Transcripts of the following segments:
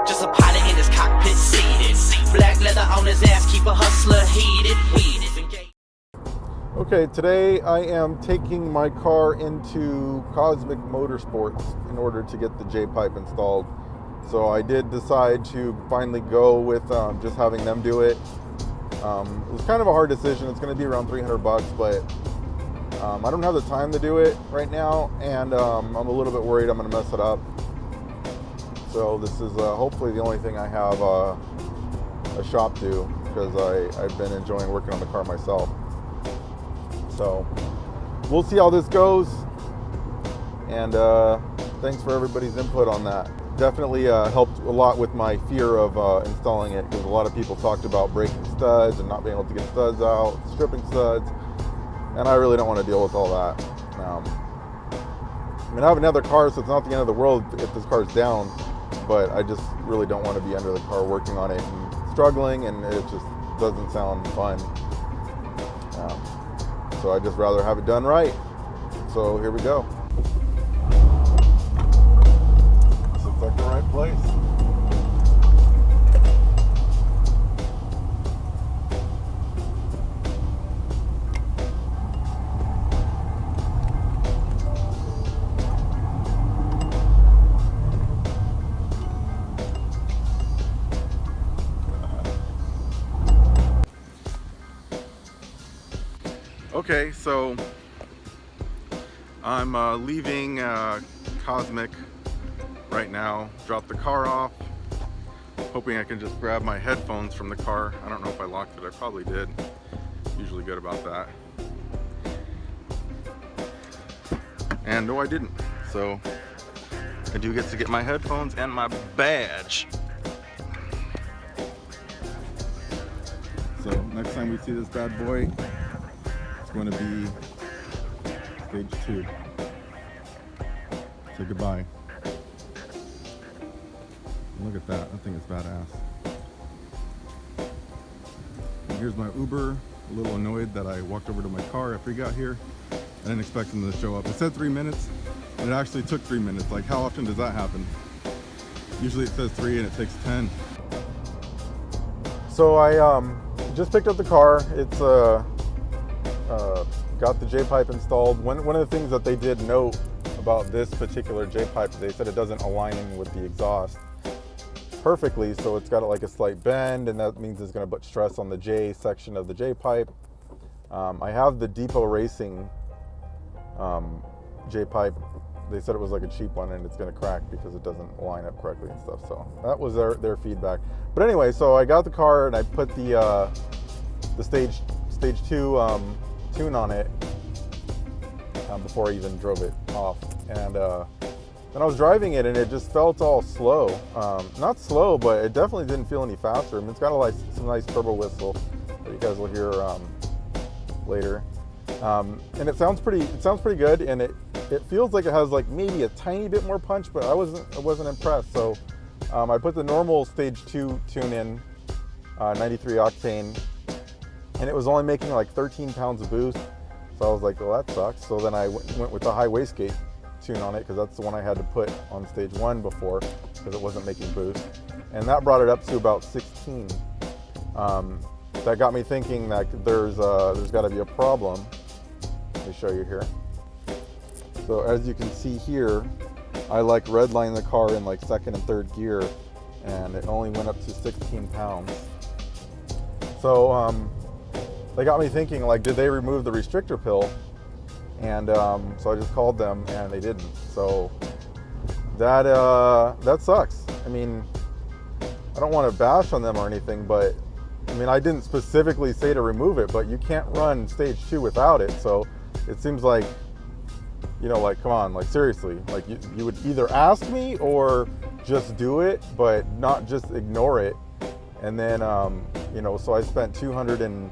Just a pilot in his cockpit seated. Black leather on his ass, keep a hustler heated. Okay, today I am taking my car into Cosmic Motorsports in order to get the J-pipe installed. So I did decide to finally go with just having them do it. It was kind of a hard decision. It's going to be around $300, but I don't have the time to do it right now, and I'm a little bit worried I'm going to mess it up. So this is hopefully the only thing I have a shop do, because I've been enjoying working on the car myself. So we'll see how this goes, and thanks for everybody's input on that. Definitely helped a lot with my fear of installing it, because a lot of people talked about breaking studs and not being able to get studs out, stripping studs, and I really don't want to deal with all that. I mean, I have another car, so it's not the end of the world if this car's down, but I just really don't want to be under the car working on it and struggling, and it just doesn't sound fun. So I'd just rather have it done right. So here we go. This looks like the right place. Okay, so I'm leaving Cosmic right now. Dropped the car off, hoping I can just grab my headphones from the car. I don't know if I locked it. I probably did. Usually good about that. And no, I didn't. So I do get to get my headphones and my badge. So next time we see this bad boy, going to be stage 2. Say goodbye. Look at that. That thing is badass. And here's my Uber. A little annoyed that I walked over to my car after he got here. I didn't expect him to show up. It said 3 minutes, and it actually took 3 minutes. Like, how often does that happen? Usually it says 3 and it takes 10. So I just picked up the car. It's got the J-pipe installed. One of the things that they did note about this particular J-pipe, they said it doesn't align in with the exhaust perfectly, so it's got like a slight bend, and that means it's going to put stress on the J section of the J-pipe. I have the Depo Racing J-pipe. They said it was like a cheap one and it's going to crack because it doesn't line up correctly and stuff, so that was their feedback. But anyway, so I got the car and I put the stage 2 tune on it before I even drove it off, and then I was driving it and it just felt all slow. Not slow, but it definitely didn't feel any faster. I mean, it's got some nice turbo whistle that you guys will hear later, and it sounds pretty good, and it feels like it has like maybe a tiny bit more punch, but I wasn't impressed. So I put the normal stage 2 tune in, 93 octane, and it was only making like 13 pounds of boost. So I was like, well, that sucks. So then I went with the high wastegate tune on it, because that's the one I had to put on stage 1 before, because it wasn't making boost. And that brought it up to about 16. That got me thinking that there's got to be a problem. Let me show you here. So as you can see here, I like redlined the car in like 2nd and 3rd gear, and it only went up to 16 pounds. So they got me thinking, like, did they remove the restrictor pill? And so I just called them, and they didn't. So that sucks. I mean, I don't want to bash on them or anything, but I mean, I didn't specifically say to remove it, but you can't run stage 2 without it. So it seems like, you know, like, come on, like, seriously, like you would either ask me or just do it, but not just ignore it. And then, you know, so I spent $287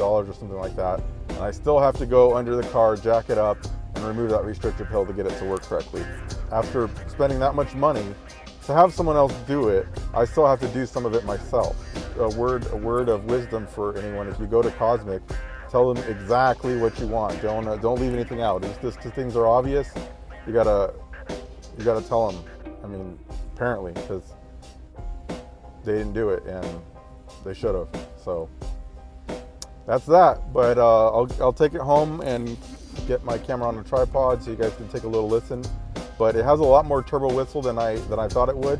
or something like that, and I still have to go under the car, jack it up, and remove that restrictor pill to get it to work correctly. After spending that much money to have someone else do it, I still have to do some of it myself. A word of wisdom for anyone: if you go to Cosmic, tell them exactly what you want. Don't leave anything out. If things are obvious, you gotta tell them. I mean, apparently, because they didn't do it and they should have. So that's that. But I'll take it home and get my camera on a tripod so you guys can take a little listen. But it has a lot more turbo whistle than I thought it would,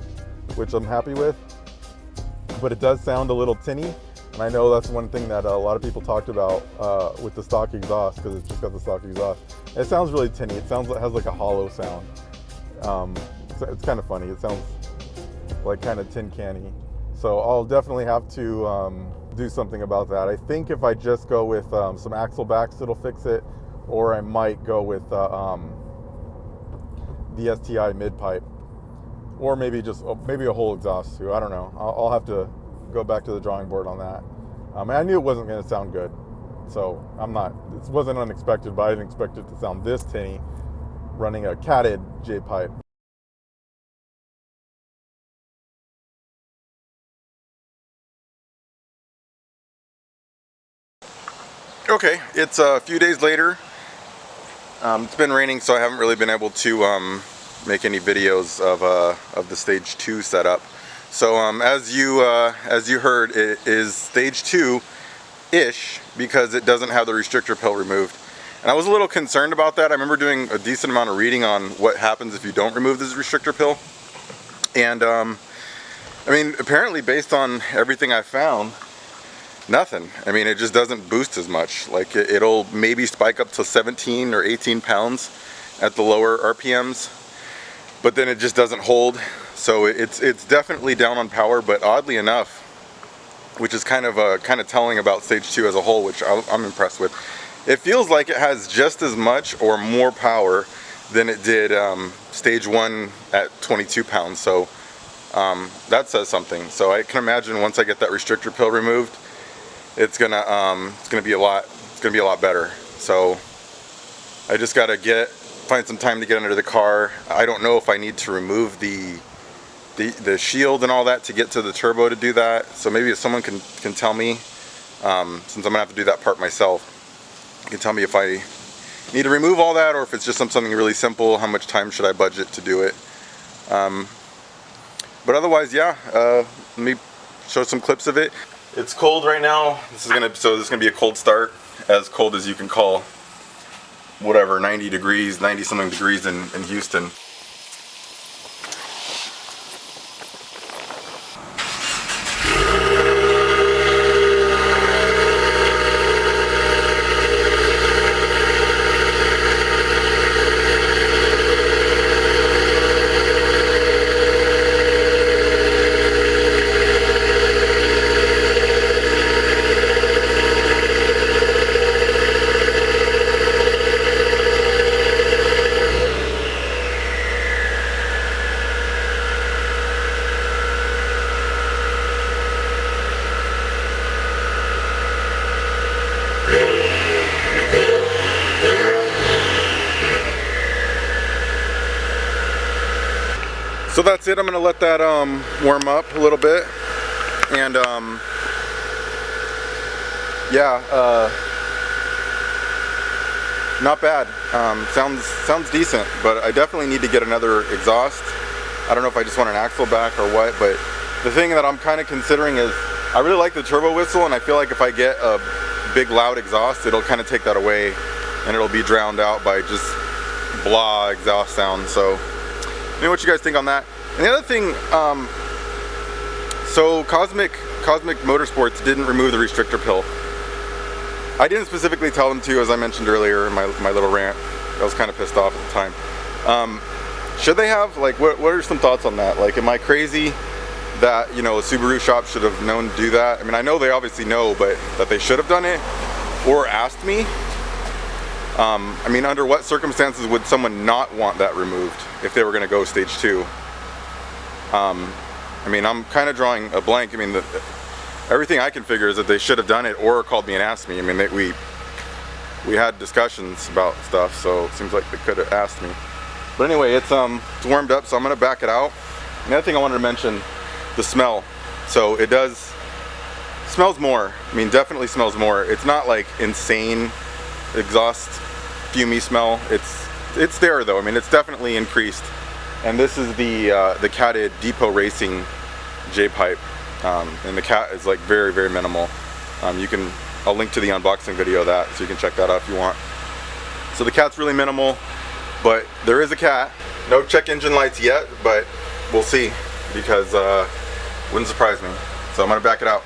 which I'm happy with. But it does sound a little tinny, and I know that's one thing that a lot of people talked about with the stock exhaust, because it's just got the stock exhaust. It sounds really tinny. It sounds like, it has like a hollow sound. It's kind of funny. It sounds like kind of tin canny. So I'll definitely have to do something about that. I think if I just go with some axle backs, it'll fix it, or I might go with the STI mid pipe, or maybe a whole exhaust too. I don't know. I'll have to go back to the drawing board on that. I knew it wasn't going to sound good, so it wasn't unexpected, but I didn't expect it to sound this tinny running a catted J pipe. Okay, it's a few days later. It's been raining, so I haven't really been able to make any videos of the stage 2 setup. So as you heard, it is stage 2-ish because it doesn't have the restrictor pill removed. And I was a little concerned about that. I remember doing a decent amount of reading on what happens if you don't remove this restrictor pill. And I mean, apparently based on everything I found, nothing. I mean, it just doesn't boost as much. Like it'll maybe spike up to 17 or 18 pounds at the lower RPMs, but then it just doesn't hold. So it's definitely down on power, but oddly enough, which is kind of telling about stage 2 as a whole, which I'm impressed with. It feels like it has just as much or more power than it did stage 1 at 22 pounds. So that says something. So I can imagine once I get that restrictor pill removed, it's gonna be a lot better. So I just gotta find some time to get under the car. I don't know if I need to remove the shield and all that to get to the turbo to do that. So maybe if someone can tell me, since I'm gonna have to do that part myself, you can tell me if I need to remove all that or if it's just something really simple. How much time should I budget to do it? But otherwise, yeah. Let me show some clips of it. It's cold right now. This is gonna be a cold start, as cold as you can call whatever, 90 degrees, 90 something degrees in Houston. So that's it. I'm gonna let that warm up a little bit, and yeah, not bad. Sounds decent, but I definitely need to get another exhaust. I don't know if I just want an axle back or what, but the thing that I'm kind of considering is I really like the turbo whistle, and I feel like if I get a big loud exhaust, it'll kind of take that away, and it'll be drowned out by just blah exhaust sound. So you know what you guys think on that. And the other thing, so Cosmic Motorsports didn't remove the restrictor pill. I didn't specifically tell them to, as I mentioned earlier in my little rant. I was kind of pissed off at the time. Should they have? Like, what are some thoughts on that? Like, am I crazy that, you know, a Subaru shop should have known to do that? I mean, I know they obviously know, but that they should have done it or asked me. I mean, under what circumstances would someone not want that removed if they were going to go stage 2? I mean, I'm kind of drawing a blank. I mean, everything I can figure is that they should have done it or called me and asked me. I mean, we had discussions about stuff, so it seems like they could have asked me. But anyway, it's warmed up, so I'm going to back it out. Another thing I wanted to mention, the smell. So it smells more. I mean, definitely smells more. It's not like insane exhaust fumey smell. It's there though. I mean, it's definitely increased. And this is the catted Depo Racing J-pipe, and the cat is like very, very minimal. I'll link to the unboxing video of that, so you can check that out if you want. So the cat's really minimal, but there is a cat. No check engine lights yet, but we'll see, because wouldn't surprise me. So I'm gonna back it out.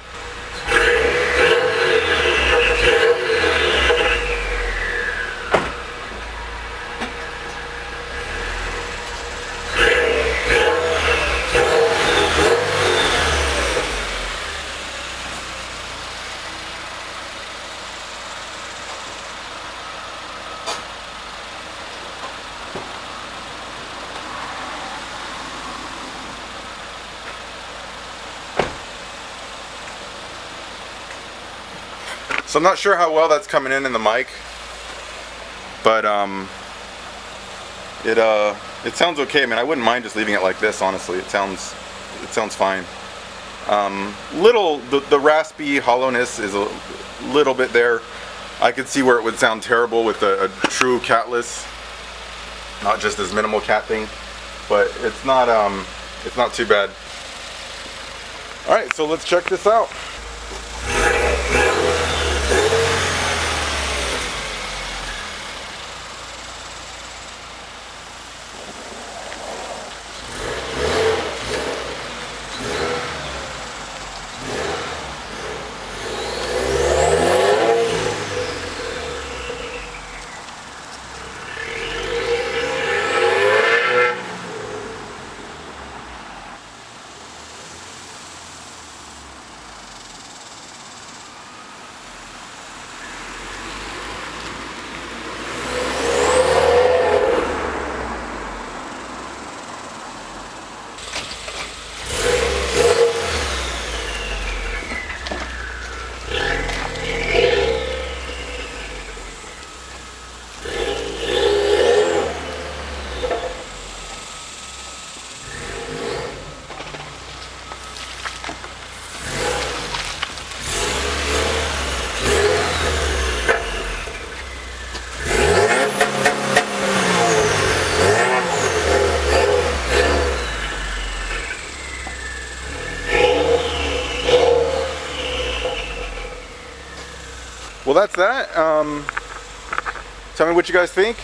So I'm not sure how well that's coming in the mic, but it sounds okay. I mean, I wouldn't mind just leaving it like this, honestly. It sounds fine. The raspy hollowness is a little bit there. I could see where it would sound terrible with a true catless, not just this minimal cat thing, but it's not too bad. All right, so let's check this out. Well, that's that. Tell me what you guys think.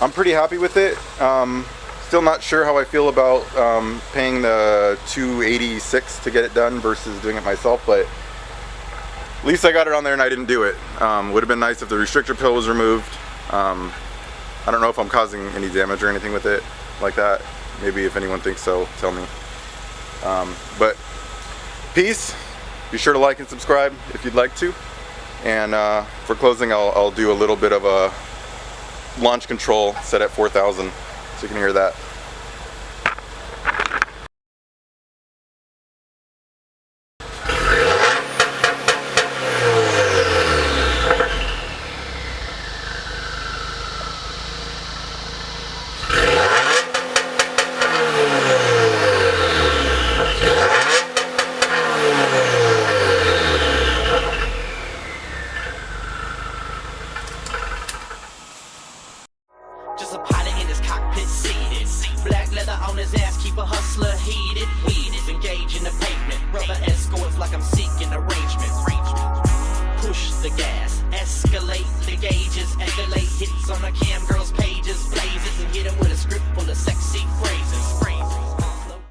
I'm pretty happy with it. Still not sure how I feel about paying the $286 to get it done versus doing it myself, but at least I got it on there and I didn't do it. Would have been nice if the restrictor pill was removed. I don't know if I'm causing any damage or anything with it like that. Maybe if anyone thinks so, tell me. But peace. Be sure to like and subscribe if you'd like to. And for closing, I'll do a little bit of a launch control set at 4,000, so you can hear that. Just a pilot in his cockpit seated. Black leather on his ass, keep a hustler heated. Weeded, engage in the pavement. Rubber escorts like I'm seeking arrangement. Push the gas, escalate the gauges, escalate hits on the cam.